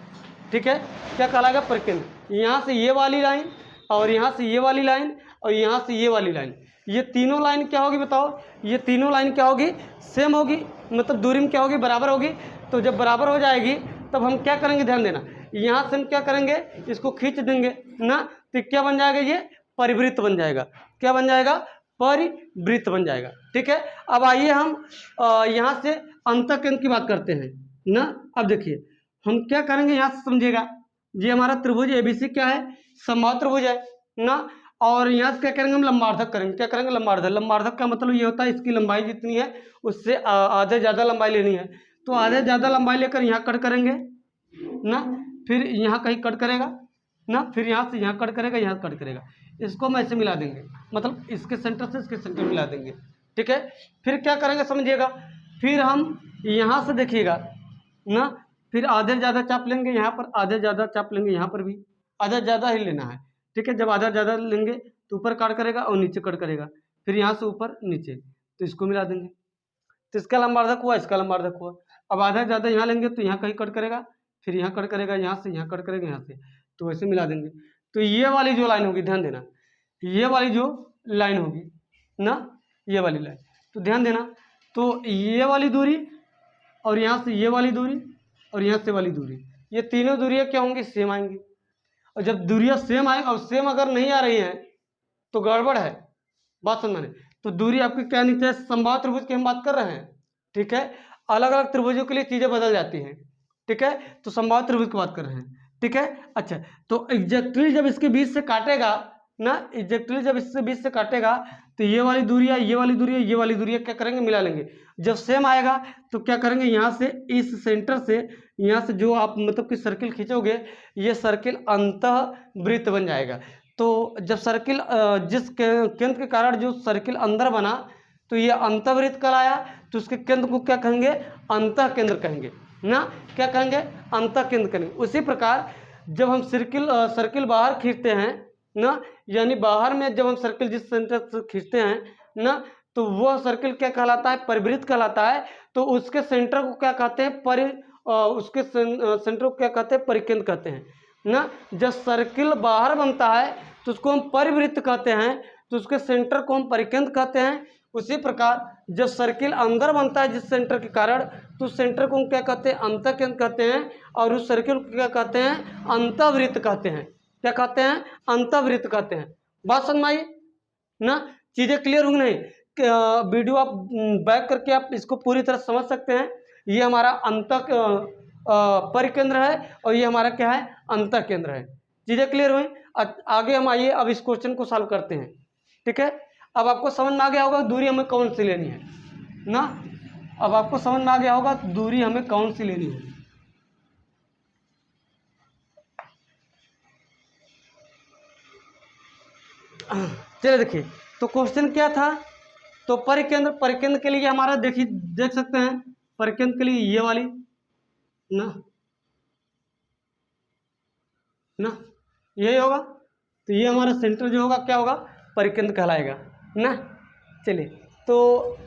ठीक है, क्या कहलाएगा, परिकेंद्र। यहाँ से ये वाली लाइन और यहाँ से ये वाली लाइन और यहाँ से ये वाली लाइन, ये तीनों लाइन क्या होगी बताओ, ये तीनों लाइन क्या होगी, सेम होगी, मतलब दूरी में क्या होगी, बराबर होगी। तो जब बराबर हो जाएगी तब हम क्या करेंगे, ध्यान देना, यहाँ से हम क्या करेंगे, इसको खींच देंगे ना, तो क्या बन जाएगा, ये परिवृत्त बन जाएगा। क्या बन जाएगा, परिवृत्त बन जाएगा। ठीक है, अब आइए हम यहाँ से अंतः केंद्र की बात करते हैं ना। अब देखिए हम क्या करेंगे, यहाँ से समझिएगा, ये हमारा त्रिभुज एबीसी क्या है, समबाहु त्रिभुज है ना। और यहाँ से क्या करेंगे, हम लंबार्धक करेंगे। क्या करेंगे, लंबार्धक। लंबार्धक का मतलब ये होता है इसकी लंबाई जितनी है उससे आधे ज़्यादा लंबाई लेनी है। तो आधे ज़्यादा लंबाई लेकर यहाँ कट करेंगे ना, फिर यहाँ कहीं कट करेगा ना, फिर यहाँ से यहाँ कट करेगा, यहाँ कट करेगा, इसको हम ऐसे मिला देंगे, मतलब इसके सेंटर से इसके सेंटर मिला देंगे। ठीक है, फिर क्या करेंगे समझिएगा, फिर हम यहाँ से देखिएगा ना, फिर आधे ज़्यादा चाप लेंगे, यहाँ पर आधे ज़्यादा चाप लेंगे, यहाँ पर भी आधा ज़्यादा ही लेना है। ठीक है, जब आधा ज़्यादा लेंगे तो ऊपर काट करेगा और नीचे कट करेगा, फिर यहाँ से ऊपर नीचे, तो इसको मिला देंगे। तो इसका लंबार्धक हुआ, इसका लंबार्धक हुआ। अब आधा ज़्यादा यहाँ लेंगे तो यहाँ कहीं कट करेगा, फिर यहाँ कट करेगा, यहाँ से यहाँ कट करेगा, यहाँ से, तो वैसे मिला देंगे। तो ये वाली जो लाइन होगी, ध्यान देना, ये वाली जो लाइन होगी ना, ये वाली लाइन, तो ध्यान देना, तो ये वाली दूरी और यहाँ से ये वाली दूरी और यहाँ से वाली दूरी, ये तीनों दूरियाँ क्या होंगी, सेम आएंगी। और जब दूरियाँ सेम आए और सेम अगर नहीं आ रही हैं तो गड़बड़ है, बात समझ में। तो दूरी आपकी क्या नहीं चाहिए, समबाहु त्रिभुज की हम बात कर रहे हैं। ठीक है, अलग अलग त्रिभुजों के लिए चीज़ें बदल जाती हैं। ठीक है, तो समबाहु त्रिभुज की बात कर रहे हैं। ठीक है, अच्छा, तो एग्जैक्टली जब इसके बीच से काटेगा ना, एग्जैक्टली जब इससे बीच से काटेगा तो ये वाली दूरियाँ, ये वाली दूरियाँ, ये वाली दूरियाँ क्या करेंगे, मिला लेंगे। जब सेम आएगा तो क्या करेंगे, यहाँ से इस सेंटर से यहाँ से जो आप मतलब कि सर्किल खींचोगे, ये सर्किल अंतःवृत्त बन जाएगा। तो जब सर्किल जिस केंद्र के कारण जो सर्किल अंदर बना तो ये अंतःवृत्त कहलाया, तो उसके केंद्र को क्या कहेंगे, अंतः केंद्र कहेंगे ना। क्या कहेंगे, अंतः केंद्र कहेंगे। उसी प्रकार जब हम सर्किल बाहर खींचते हैं ना, यानी बाहर में जब हम सर्किल जिस सेंटर से खींचते हैं ना, तो वह सर्किल क्या कहलाता है, परिवृत्त कहलाता है। तो उसके सेंटर को क्या कहते हैं, उसके सेंटर को क्या कहते हैं, परिकेंद्र कहते हैं ना। जब सर्किल बाहर बनता है तो उसको हम परिवृत्त कहते हैं, तो उसके सेंटर को हम परिकेंद्र कहते हैं। उसी प्रकार जब सर्किल अंदर बनता है जिस सेंटर के कारण, तो उस सेंटर को हम क्या कहते हैं, अंतःकेंद्र कहते हैं। और उस सर्किल को क्या कहते हैं, अंतःवृत्त कहते हैं। क्या कहते हैं, अंतःवृत्त कहते हैं। बात समझ में आई ना, चीज़ें क्लियर होंगी नहीं, वीडियो आप बैक करके आप इसको पूरी तरह समझ सकते हैं। ये हमारा परिकेंद्र है और ये हमारा क्या है, अंतः केंद्र है। चीज़ें क्लियर हुई, आगे हम आइए अब इस क्वेश्चन को सॉल्व करते हैं। ठीक है, अब आपको समझ में आ गया होगा दूरी हमें कौन सी लेनी है ना, अब आपको समझ में आ गया होगा दूरी हमें कौन सी लेनी है। चलिए देखिए, तो क्वेश्चन क्या था, तो परिकेंद्र के लिए हमारा देखिए, देख सकते हैं परिकेंद्र के लिए ये वाली ना यही होगा। तो ये हमारा सेंटर जो होगा क्या होगा, परिकेंद्र कहलाएगा ना। चलिए, तो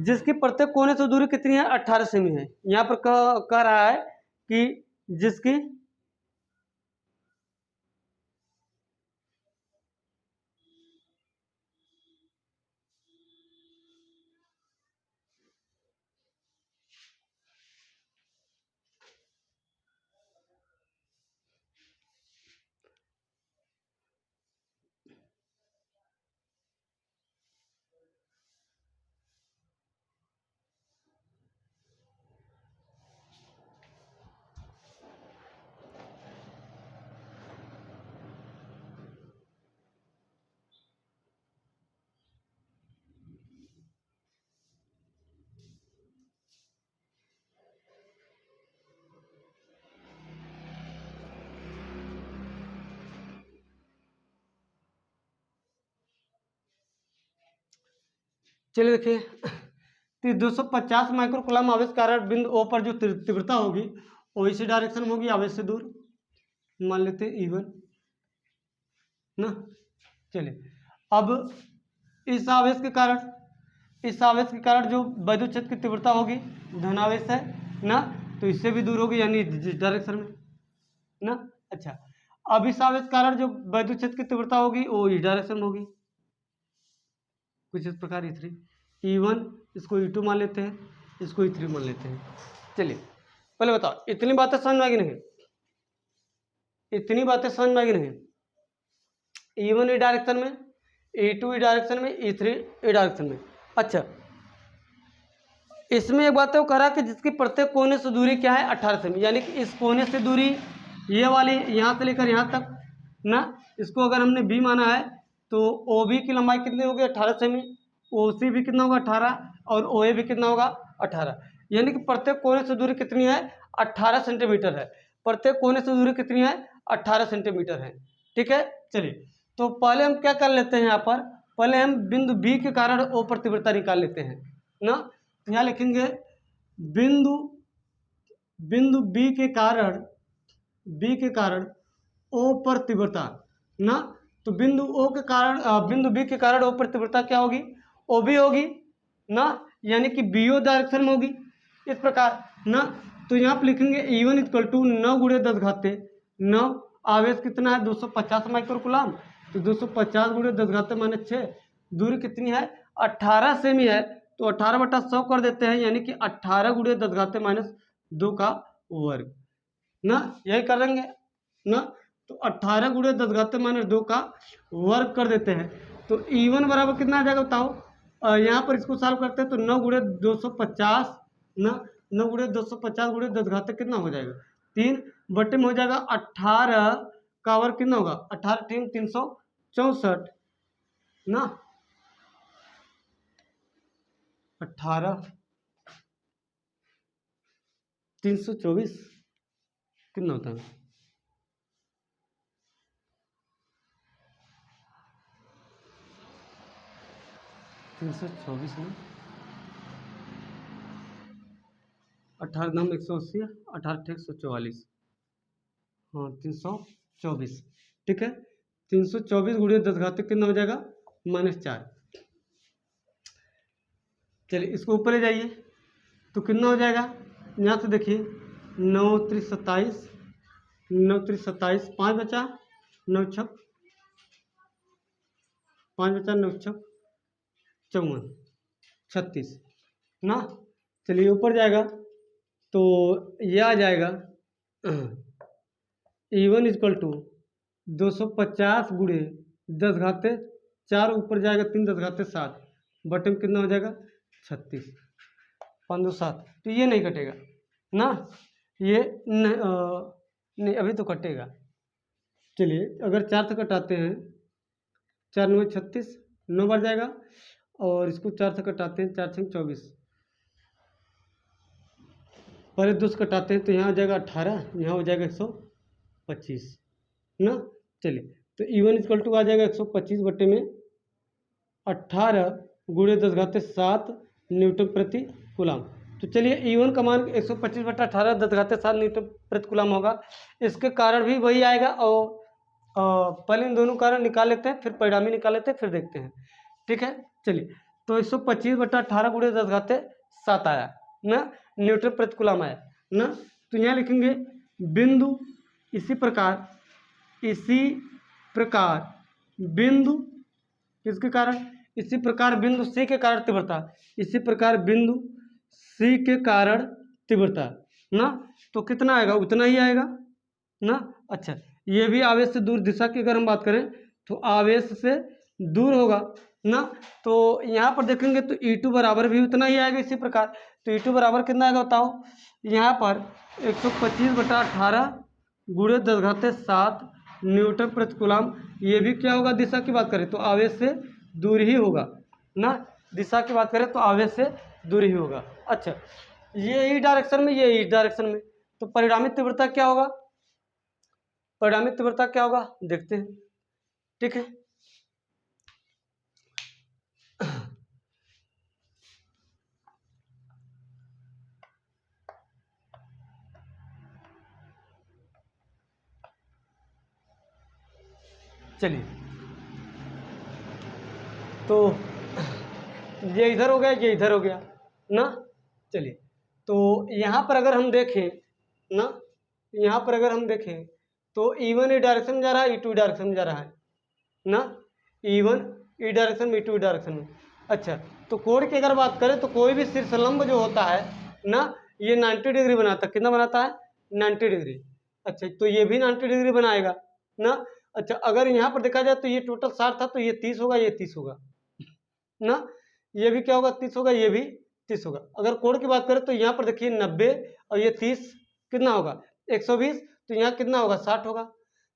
जिसकी प्रत्येक कोने से दूरी कितनी है 18 सेमी है। यहाँ पर कह रहा है कि जिसकी चलिए देखिए, तो 250 माइक्रोकुलम आवेश कारण बिंदु ओ पर जो तीव्रता होगी वो इसी डायरेक्शन में होगी, आवेश से दूर, मान लेते हैं E1 ना। चलिए अब इस आवेश के कारण जो वैद्युत क्षेत्र की तीव्रता होगी धनावेश है ना, तो इससे भी दूर होगी, यानी जिस डायरेक्शन में ना। अच्छा, अब इस आवेश के कारण जो वैद्युत क्षेत्र की तीव्रता होगी वो इस डायरेक्शन में होगी, कुछ इस प्रकार E3 E1 इसको E2 मान लेते हैं, इसको E3 मान लेते हैं। चलिए पहले बताओ इतनी बातें समझ में आएगी नहीं, इतनी बातें समझ में आएगी नहीं। E1 ई डायरेक्शन में, E2 ई डायरेक्शन में, E3 ई डायरेक्शन में। अच्छा, इसमें एक बात है वो कह रहा है कि जिसकी प्रत्येक कोने से दूरी क्या है 18 सेमी, यानी कि इस कोने से दूरी ये वाली यहाँ से लेकर यहाँ तक ना, इसको अगर हमने B माना है तो OB की लंबाई कितनी होगी 18 सेमी, OC भी कितना होगा 18 और OA भी कितना होगा 18, यानी कि प्रत्येक कोने से दूरी कितनी है 18 सेंटीमीटर है। प्रत्येक कोने से दूरी कितनी है 18 सेंटीमीटर है। ठीक है, चलिए तो पहले हम क्या कर लेते हैं, यहाँ पर पहले हम बिंदु B के कारण O पर तीव्रता निकाल लेते हैं ना। तो यहाँ लिखेंगे बिंदु B के कारण O पर तीव्रता ना, तो बिंदु B के कारण O पर तीव्रता क्या होगी OB होगी ना, यानी कि BO डायरेक्शन में होगी इस प्रकार ना। तो यहाँ पर लिखेंगे E1 इक्वल टू 9 गुणे 10 घाते 9, आवेश कितना है 250 माइक्रोकुलम, तो 250 गुणे 10 घाते माइनस 6, दूरी कितनी है 18 सेमी है, तो 18/100 कर देते हैं, यानी कि 18 गुणे 10 घाते माइनस 2 का वर्ग ना, यही करेंगे ना। तो 18 गुणे 10 घाते माइनस 2 का वर्ग कर देते हैं, तो E1 बराबर कितना आ जाएगा बताओ। यहाँ पर इसको सॉल्व करते हैं तो 9 गुणे 250 ना, 9 गुणे 250 गुणे 10 घाते कितना हो जाएगा 3 बटे में हो जाएगा 18 का वर्ग कितना होगा 18 3 364 ना, 18 324 कितना होता है 324 में 18 दाम 180, 18 144, हाँ 324। ठीक है, 324 गुणे 10 घाते कितना हो जाएगा -4। चलिए इसको ऊपर ले जाइए तो कितना हो जाएगा, यहाँ से देखिए 9 3 27, 9 3 27, 5 बचा 9 छक 5 बचा 9 छक 54 36 ना। चलिए ऊपर जाएगा तो यह आ जाएगा E1 इक्वल टू 250 गुणे 10 घाते 4, ऊपर जाएगा 3 10 घाते 7, बटे में कितना हो जाएगा 36, 5 2 7, तो ये नहीं कटेगा ना, ये नहीं अभी तो कटेगा। चलिए अगर 4 से कटाते हैं 4 9 36, 9 बार जाएगा, और इसको 4 से कटाते हैं 4 6 24, पहले 2 से कटाते हैं तो यहाँ आ जाएगा 18, यहाँ हो जाएगा 125 ना। चलिए तो E1 इक्वल टू आ जाएगा 125 बटे में 18 गुणे 10 घाते 7 न्यूटन प्रति कूलम। तो चलिए E1 का मान 125 बटा 18 10 घाते 7 न्यूटन प्रति कूलम होगा। इसके कारण भी वही आएगा, और पहले इन दोनों कारण निकाल लेते हैं, फिर परिणामी निकाल लेते हैं, फिर देखते हैं। ठीक है, चलिए तो 125/18 गुणे 10⁻7 आया ना, न्यूटन प्रति कूलम आया ना। तो यहाँ लिखेंगे बिंदु, इसी प्रकार बिंदु किसके कारण, इसी प्रकार बिंदु सी के कारण तीव्रता, इसी प्रकार बिंदु सी के कारण तीव्रता ना, तो कितना आएगा, उतना ही आएगा ना। अच्छा, ये भी आवेश से दूर दिशा की अगर हम बात करें तो आवेश से दूर होगा ना। तो यहाँ पर देखेंगे तो E2 बराबर भी उतना ही आएगा इसी प्रकार। तो E2 बराबर कितना आएगा बताओ, यहाँ पर 125/18 गुणे 10⁻7 न्यूटन प्रति कूलम। ये भी क्या होगा, दिशा की बात करें तो आवेश से दूर ही होगा ना, दिशा की बात करें तो आवेश से दूर ही होगा। अच्छा, ये इस डायरेक्शन में, ये इस डायरेक्शन में, तो परिणामी तीव्रता क्या होगा, परिणामी तीव्रता क्या होगा देखते हैं, ठीक है। चलिए, तो ये इधर हो गया, ये इधर हो गया ना। चलिए, तो यहाँ पर अगर हम देखें ना, यहाँ पर अगर हम देखें तो E1 इस डायरेक्शन में जा रहा है, E2 डायरेक्शन में जा रहा है ना, E1 इस डायरेक्शन में, E2 डायरेक्शन में। अच्छा, तो कोण की अगर बात करें तो कोई भी शीर्षलंब जो होता है ना, ये 90 डिग्री बनाता है। कितना बनाता है, 90 डिग्री। अच्छा, तो ये भी 90 डिग्री बनाएगा ना। अच्छा, अगर यहाँ पर देखा जाए तो ये टोटल 60 था, तो ये 30 होगा, ये 30 होगा ना, ये भी क्या होगा 30 होगा, ये भी 30 होगा। अगर कोण की बात करें तो यहाँ पर देखिए 90 और ये 30 कितना होगा 120, तो यहाँ कितना होगा 60 होगा।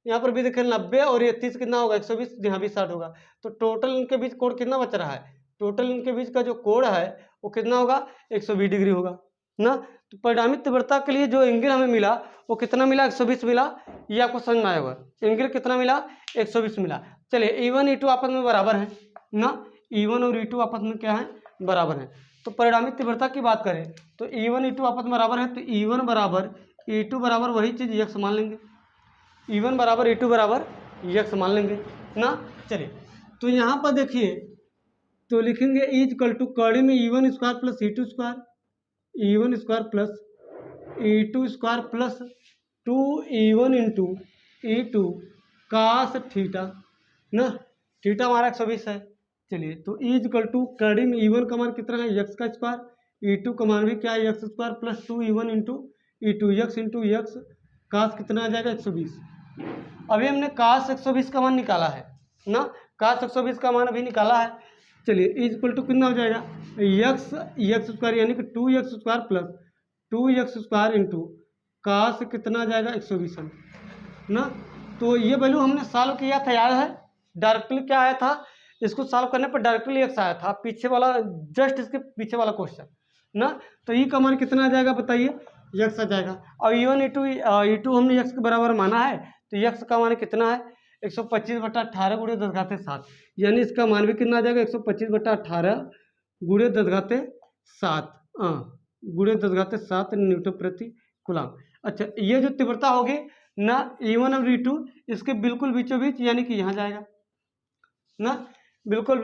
यहाँ पर भी देखिए 90 और ये 30 कितना होगा 120, यहाँ भी 60 होगा। तो टोटल इनके बीच कोण कितना बच रहा है, टोटल इनके बीच का जो कोण है वो कितना होगा 120 डिग्री होगा ना। तो परिणामी तीव्रता के लिए जो एंगल हमें मिला वो कितना मिला 120 मिला, ये आपको समझ में आया होगा। एंगल कितना मिला 120 मिला। चलिए, E1 E2 आपस में बराबर है ना, E1 और E2 आपस में क्या है, बराबर है। तो परिणामी तीव्रता की बात करें तो E1 E2 आपस में बराबर है, तो E1 बराबर E2 बराबर वही चीज़ यक्स मान लेंगे, E1 बराबर E2 बराबर यक्स मान लेंगे ना। चलिए, तो यहाँ पर देखिए तो लिखेंगे इज इक्वल टू कड़ी में E1 square plus E2 square, E1 square plus E2 square plus 2E1 into E2 cos theta ना, थीटा हमारा 120 है। चलिए, तो इज इक्वल टू कड़ी में E1 का मान कितना है यक्स का स्क्वायर, E2 का मान भी क्या है x square plus 2E1 into E2 x into x कास कितना आ जाएगा 120। अभी हमने कास 120 का मान निकाला है ना, कास 120 का मान अभी निकाला है। चलिए, इज इक्वल टू कितना हो जाएगा यक्स स्क्वायर यानी कि 2x square plus 2x square into cos कितना आ जाएगा 120 ना। तो ये वैल्यू हमने सॉल्व किया था, याद है, डायरेक्टली क्या आया था, इसको सॉल्व करने पर डायरेक्टली एक्स आया था, पीछे वाला जस्ट इसके पीछे वाला क्वेश्चन ना। तो ई का मान कितना आ जाएगा बताइए, यक्स आ जाएगा। और E1 E2 हमने यक्स के बराबर माना है, तो यक्स का मान कितना है 125/18 गुणे 10⁻7, यानी इसका मान भी कितना आ जाएगा 125/18 गुणे 10⁻7 गुणे 10⁻7 न्यूटन प्रति कूलम। अच्छा, ये जो तीव्रता होगी ना E1 और E2 इसके बिल्कुल बीचों बीच, यानी कि यहाँ जाएगा ना, बिल्कुल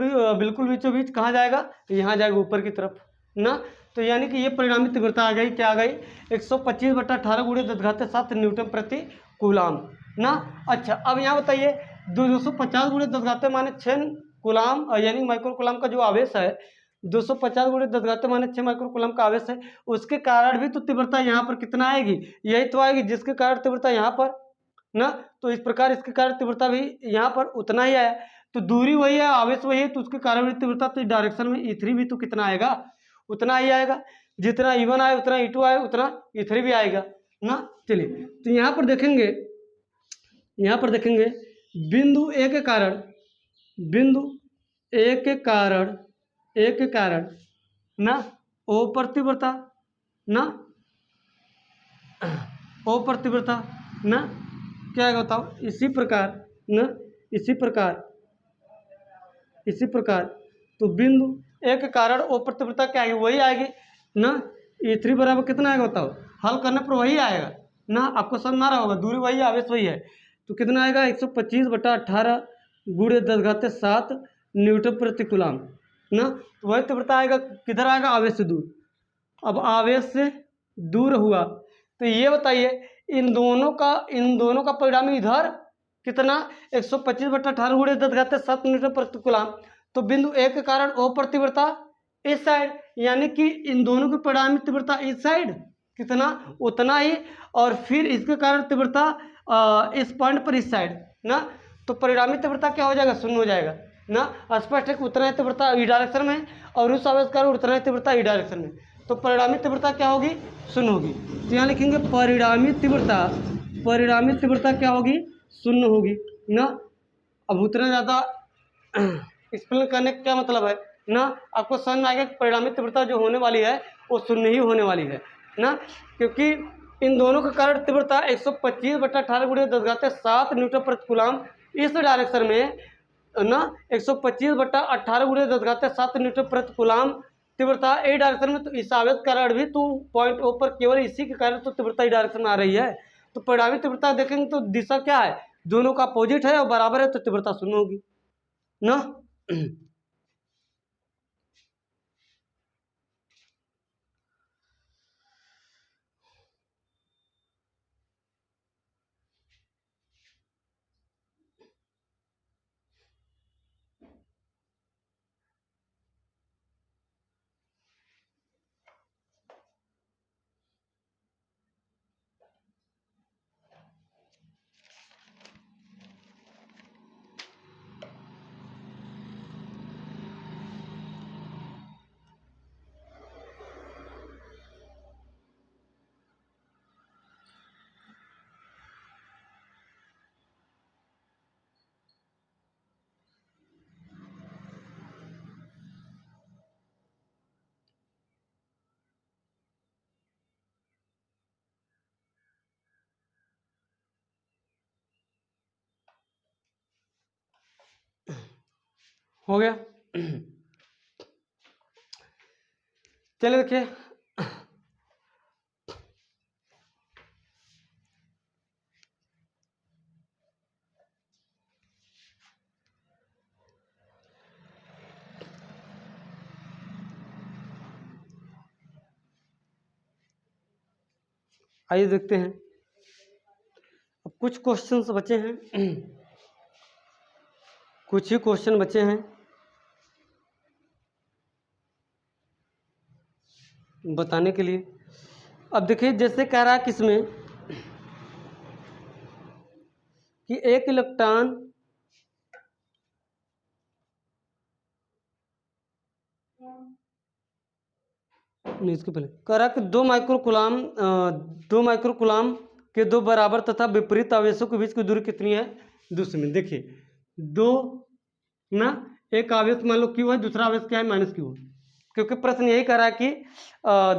बीचों बीच कहाँ जाएगा, यहाँ जाएगा ऊपर की तरफ ना। तो यानी कि ये परिणामी तीव्रता आ गई, क्या आ गई 125/18 गुणे 10⁻7 न्यूटन प्रति कूलम ना। अच्छा, अब यहाँ बताइए 250 गुणे 10⁻6 कूलम यानी माइक्रो कूलम का जो आवेश है 250 गुणे 10⁻6 माइक्रो कूलम का आवेश है, उसके कारण भी तो तीव्रता यहाँ पर कितना आएगी, यही तो आएगी जिसके कारण तीव्रता यहाँ पर ना। तो इस प्रकार इसके कारण तीव्रता भी यहाँ पर उतना ही आया, तो दूरी वही है, आवेश वही है, तो उसके कारण भी तीव्रता, तो इस डायरेक्शन में E3 भी तो कितना आएगा, उतना ही आएगा। जितना E1 आए उतना E2 आए उतना E3 भी आएगा ना। चलिए, तो यहाँ पर देखेंगे बिंदु ए के कारण ना ओ पर तीव्रता ना, ओ पर तीव्रता ना क्या है बताओ, इसी प्रकार तो बिंदु ए के कारण ओ पर तीव्रता क्या आएगी, वही आएगी ना। E3 बराबर कितना आएगा बताओ, हल करने पर वही आएगा ना, आपको समझ में आ रहा होगा, दूरी वही है, आवेश वही है। तो कितना आएगा 125/18 गुणे 10⁻7 न्यूटन प्रति कूलम ना, तो वही तीव्रता आएगा किधर आएगा, आवेश से दूर। अब आवेश से दूर हुआ तो ये बताइए इन दोनों का परिणामी इधर कितना 125/18 गुणे 10⁻7 न्यूटन प्रति कूलम। तो बिंदु ए के कारण ओ पर तीव्रता इस साइड, यानी कि इन दोनों की परिणामी तीव्रता इस साइड कितना उतना ही, और फिर इसके कारण तीव्रता इस पॉइंट पर इस साइड ना, तो परिणामी तीव्रता क्या हो जाएगा, शून्य हो जाएगा ना। स्पष्ट है कि उतना ही तीव्रता ई डायरेक्शन में और उस आवेश के कारण उतना ही तीव्रता ई डायरेक्शन में, तो परिणामी तीव्रता क्या होगी, शून्य होगी। तो यहाँ लिखेंगे परिणामी तीव्रता क्या होगी, शून्य होगी ना। अब उतना ज़्यादा एक्सप्लेन करने का क्या मतलब है ना, आपको समझ में आएगा कि परिणामी तीव्रता जो होने वाली है वो शून्य ही होने वाली है ना, क्योंकि इन दोनों के कारण तीव्रता 125/18 गुणे 10⁻7 न्यूटन प्रति कूलम इस डायरेक्शन में ना, 125/18 गुणे 10⁻7 न्यूटन प्रति कूलम तीव्रता ए डायरेक्शन में। तो इस आवेश के कारण भी तो पॉइंट ओ पर केवल इसी के कारण तो तीव्रता ई डायरेक्शन में आ रही है। तो परिणामी तीव्रता देखेंगे तो दिशा क्या है, दोनों का अपोजिट है और बराबर है, तो तीव्रता शून्य होगी ना। हो गया। चलिए देखिए, आइए देखते हैं। अब कुछ क्वेश्चंस बचे हैं, कुछ ही क्वेश्चन बचे हैं बताने के लिए। अब देखिए जैसे कह रहा है किसमें कि एक इलेक्ट्रॉन नहीं, इसके पहले कह रहा कि 2 माइक्रोकूलम के दो बराबर तथा विपरीत आवेशों के बीच की दूरी कितनी है, 2 सेमी। देखिए दो ना, एक आवेश मान लो क्यू है, दूसरा आवेश क्या है, माइनस क्यू है, क्योंकि प्रश्न यही कह रहा है कि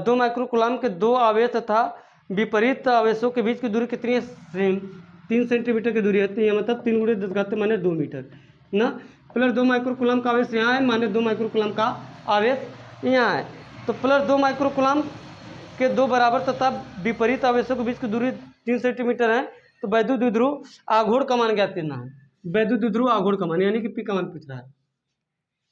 2 माइक्रोकूलम के दो आवेश तथा विपरीत आवेशों के बीच की दूरी कितनी है, सेम 3 सेंटीमीटर की दूरी है। तो यह मतलब 3 × 10⁻² मीटर ना, प्लस 2 माइक्रोकूलम का आवेश यहाँ है, माने 2 माइक्रोकूलम का आवेश यहाँ है। तो प्लस 2 माइक्रोकूलम के दो बराबर तथा विपरीत आवेशों के बीच की दूरी 3 सेंटीमीटर है। तो वैद्युत द्विध्रुव आघूर्ण का मान ज्ञात करना है, वैद्युत द्विध्रुव आघूर्ण का मान, यानी कि पी का मान पूछ रहा है,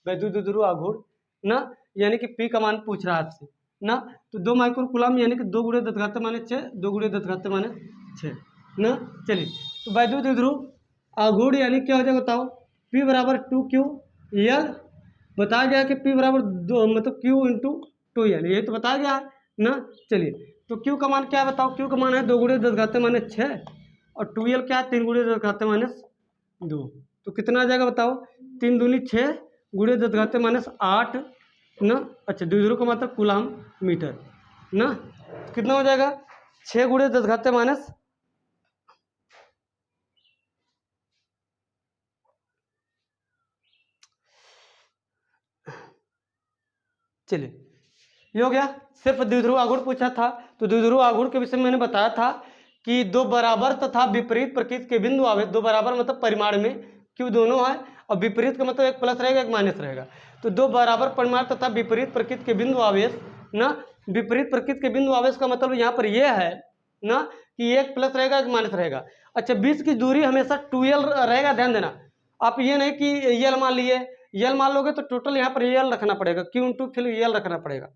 वैद्युत द्विध्रुव आघूर्ण ना, यानी कि पी का मान पूछ रहा है आपसे ना। तो 2 माइक्रोकूलम यानी कि 2 × 10⁻6, 2 × 10⁻6 ना। चलिए तो वैद्युत द्विध्रुव आघूर्ण यानी क्या हो जाएगा बताओ, P = 2Q L। बताया गया कि P = मतलब Q × 2L, यही तो बताया गया है ना। चलिए तो Q का मान क्या है बताओ, Q का मान है 2 × 10⁻6 और 2L क्या है 3 × 10⁻2। तो कितना आ जाएगा बताओ, 3 दूनी 6 × 10⁻8 ना। अच्छा द्विध्रुव का मतलब कूलम मीटर ना, कितना हो जाएगा 6 × 10⁻। चलिए ये हो गया, सिर्फ द्विध्रुव आघूर्ण पूछा था। तो द्विध्रुव आघूर्ण के विषय में मैंने बताया था कि दो बराबर तथा विपरीत प्रकृति के बिंदु आवेश, दो बराबर मतलब परिमाण में क्यों दोनों है, और विपरीत का मतलब एक प्लस रहेगा एक माइनस रहेगा। तो दो बराबर परिमाण तथा विपरीत प्रकृति के बिंदु आवेश ना, विपरीत प्रकृति के बिंदु आवेश का मतलब यहाँ पर यह है ना कि एक प्लस रहेगा एक माइनस रहेगा। अच्छा बीच की दूरी हमेशा 2L रहेगा, ध्यान देना आप, ये नहीं कि L मान लिए यल मान लोगे तो टोटल यहाँ पर यल रखना पड़ेगा, क्यू इंटू फिर यल रखना पड़ेगा।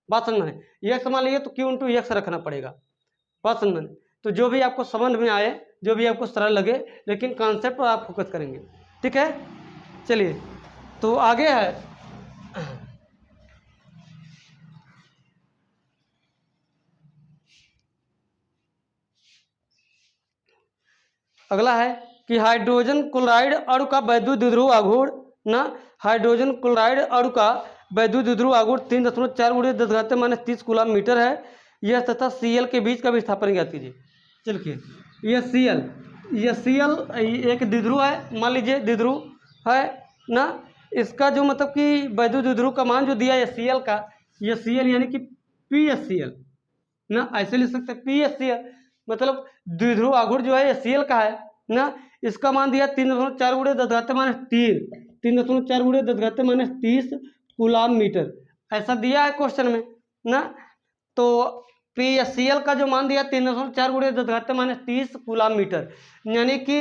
बात समझ में? एक्स मान लीजिए तो क्यू इंटू एक्स रखना पड़ेगा। बात समझ में? तो जो भी आपको समझ में आए, जो भी आपको सरल लगे, लेकिन कॉन्सेप्ट पर आप फोकस करेंगे। ठीक है, चलिए तो आगे है। अगला है कि हाइड्रोजन क्लोराइड अणु का वैद्युत द्विध्रुव आघूर्ण ना, हाइड्रोजन क्लोराइड अणु का वैद्युत द्विध्रुव आघूर्ण 3.4 × 10⁻³ कूलम मीटर है। यह तथा Cl के बीच का विस्थापन ज्ञात कीजिए। चलिए, यह Cl एक द्विध्रुव है, मान लीजिए द्विध्रुव है ना, इसका जो मतलब कि वैद्युत द्विध्रुव का मान जो दिया है Cl का, यह Cl यानी कि PSCl ना, ऐसे लिख सकते हैं PSCl, मतलब द्विध्रुव आघूर्ण जो है ये Cl का है ना। इसका मान दिया 3.4 × 10⁻³ 3.4 × 10⁻³ कूलम मीटर, ऐसा दिया है क्वेश्चन में ना। तो PSCl का जो मान दिया 3.4 × 10⁻³ कूलम मीटर, यानी कि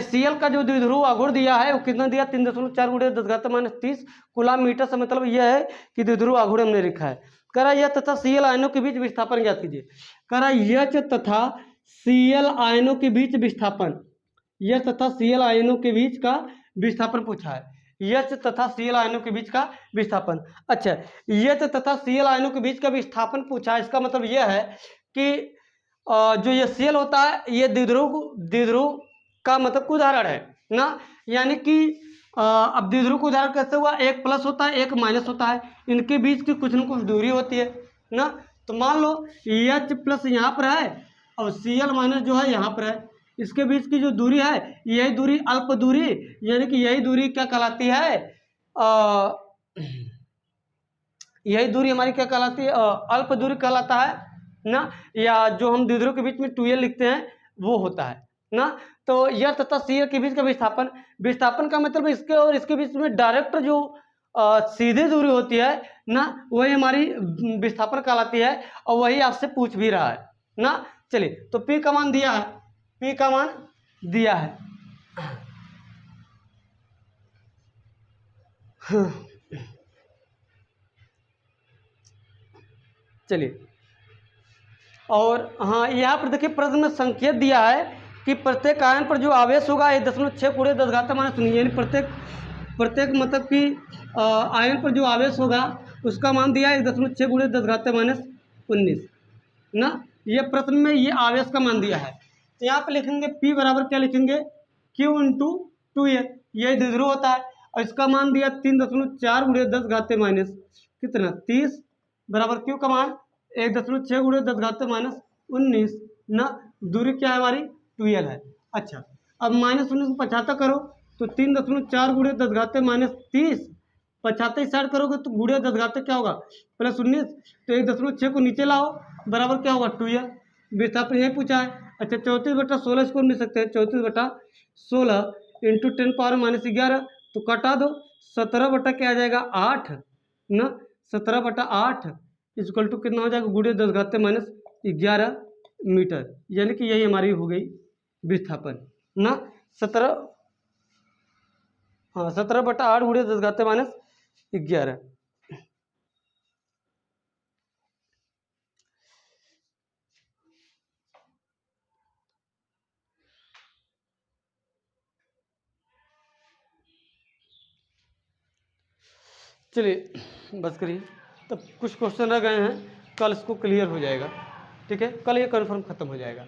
Cl का जो द्विध्रुव आघूर्ण दिया है वो कितना दिया, 3.4 × 10⁻³ कूलम मीटर से मतलब यह है कि द्विध्रुव आघूर्ण हमने लिखा है। करा यह तथा Cl आयनों के बीच विस्थापन ज्ञात कीजिए। करा यच तथा Cl आयनों के बीच विस्थापन, यच तथा Cl आयनों के बीच का विस्थापन पूछा है। यच तथा Cl आयनों के बीच का विस्थापन, अच्छा यच तथा Cl आयनों के बीच का विस्थापन पूछा है। इसका मतलब यह है कि जो ये Cl होता है ये द्विध्रुव का मतलब उदाहरण है ना, यानी कि अब द्विध्रुव का उदाहरण कैसे हुआ, एक प्लस होता है एक माइनस होता है, इनके बीच की कुछ न कुछ दूरी होती है ना। तो मान लो H प्लस यहाँ पर है और Cl माइनस जो है यहाँ पर है, इसके बीच की जो दूरी है यही दूरी अल्प दूरी, यानी कि यही दूरी क्या कहलाती है, यही दूरी हमारी क्या कहलाती है, अल्प दूरी कहलाता है ना, या जो हम द्विध्रुव के बीच में 2l लिखते हैं वो होता है ना। तो यह तथा Cl के बीच का विस्थापन का मतलब इसके और इसके बीच में डायरेक्ट जो सीधे दूरी होती है ना, वही हमारी विस्थापन कहलाती है, और वही आपसे पूछ भी रहा है ना। चलिए तो P का मान दिया है, P का मान दिया है। चलिए, और हाँ यहाँ पर देखिए प्रश्न में संकेत दिया है कि प्रत्येक आयन पर जो आवेश होगा 1.6 × 10⁻⁹, यानी प्रत्येक मतलब कि आयन पर जो आवेश होगा उसका मान दिया है 1.6 × 10⁻⁹ ना। ये प्रश्न में ये आवेश का मान दिया है, तो यहाँ पे लिखेंगे P बराबर क्या लिखेंगे, Q × 2l, ये द्विध्रुव होता है, और इसका मान दिया 3.4 × 10⁻³ कितना 30 बराबर Q का मान 1.6 × 10⁻⁹ ना, दूरी क्या है हमारी 2l है। अच्छा अब -19 को 75 करो तो 3.4 × 10⁻30, 75 इस साइड करोगे तो गुणे 10 क्या होगा +19, तो 1.6 को नीचे लाओ बराबर क्या होगा 2l, विस्थापन यही पूछा है। अच्छा 34/16 इसको मिल सकते हैं, 34/16 × 10⁻−11, तो कटा दो 17 क्या आ जाएगा 8 ना, 17/8 इक्वल टू कितना हो जाएगा गुणे 10⁻11 मीटर, यानी कि यही हमारी हो गई विस्थापन ना। 17 हाँ 17/8 गुणे 10⁻11। चलिए बस करिए, तब कुछ क्वेश्चन रह गए हैं, कल इसको क्लियर हो जाएगा। ठीक है, कल ये कन्फर्म खत्म हो जाएगा।